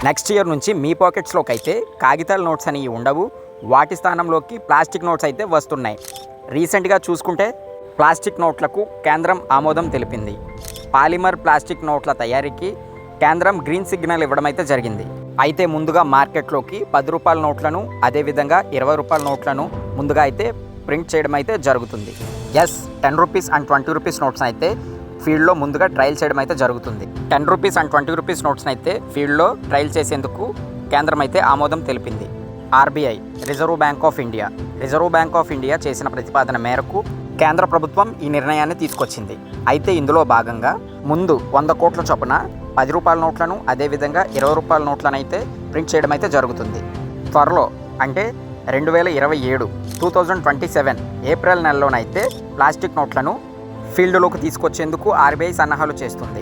Next year నుంచి మీ పాకెట్స్లోకి అయితే కాగితాల నోట్స్ అనేవి ఉండవు, వాటి స్థానంలోకి ప్లాస్టిక్ నోట్స్ అయితే వస్తున్నాయి. రీసెంట్గా చూసుకుంటే ప్లాస్టిక్ నోట్లకు కేంద్రం ఆమోదం తెలిపింది. పాలిమర్ ప్లాస్టిక్ నోట్ల తయారీకి కేంద్రం గ్రీన్ సిగ్నల్ ఇవ్వడం అయితే జరిగింది. అయితే ముందుగా మార్కెట్లోకి 10 రూపాయల నోట్లను అదేవిధంగా 20 రూపాయల నోట్లను ముందుగా అయితే ప్రింట్ చేయడం అయితే జరుగుతుంది. 10 రూపీస్ అండ్ 20 రూపీస్ నోట్స్ అయితే ఫీల్డ్లో ముందుగా ట్రయల్ చేయడం అయితే జరుగుతుంది. 10 రూపీస్ అండ్ 20 రూపీస్ నోట్స్ని అయితే ఫీల్డ్లో ట్రయల్ చేసేందుకు కేంద్రం అయితే ఆమోదం తెలిపింది. RBI reserve bank of India చేసిన ప్రతిపాదన మేరకు కేంద్ర ప్రభుత్వం ఈ నిర్ణయాన్ని తీసుకొచ్చింది. అయితే ఇందులో భాగంగా ముందు 100 కోట్ల చొప్పున 10 రూపాయల నోట్లను అదేవిధంగా 20 రూపాయల నోట్లను అయితే ప్రింట్ చేయడం అయితే జరుగుతుంది. త్వరలో అంటే 2027 ఏప్రిల్ నెలలోనైతే ప్లాస్టిక్ నోట్లను ఫీల్డ్లోకి తీసుకొచ్చేందుకు ఆర్బీఐ సన్నాహాలు చేస్తుంది.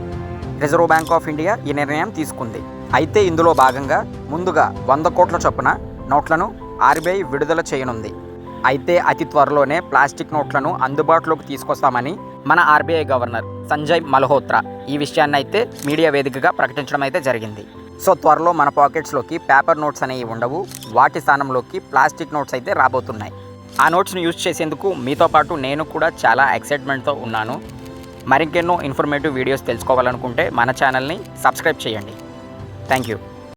రిజర్వ్ బ్యాంక్ ఆఫ్ ఇండియా ఈ నిర్ణయం తీసుకుంది. అయితే ఇందులో భాగంగా ముందుగా 100 కోట్ల చొప్పున నోట్లను ఆర్బీఐ విడుదల చేయనుంది. అయితే అతి త్వరలోనే ప్లాస్టిక్ నోట్లను అందుబాటులోకి తీసుకొస్తామని మన ఆర్బీఐ గవర్నర్ సంజయ్ మల్హోత్రా ఈ విషయాన్ని అయితే మీడియా వేదికగా ప్రకటించడం అయితే జరిగింది. సో త్వరలో మన పాకెట్స్లోకి పేపర్ నోట్స్ అనేవి ఉండవు, వాటి స్థానంలోకి ప్లాస్టిక్ నోట్స్ అయితే రాబోతున్నాయి. ఆ నోట్స్ని యూజ్ చేసేందుకు మీతో పాటు నేను కూడా చాలా ఎక్సైట్మెంట్తో ఉన్నాను. మరింకెన్నో ఇన్ఫర్మేటివ్ వీడియోస్ తెలుసుకోవాలనుకుంటే మన ఛానల్ని సబ్స్క్రైబ్ చేయండి. Thank you.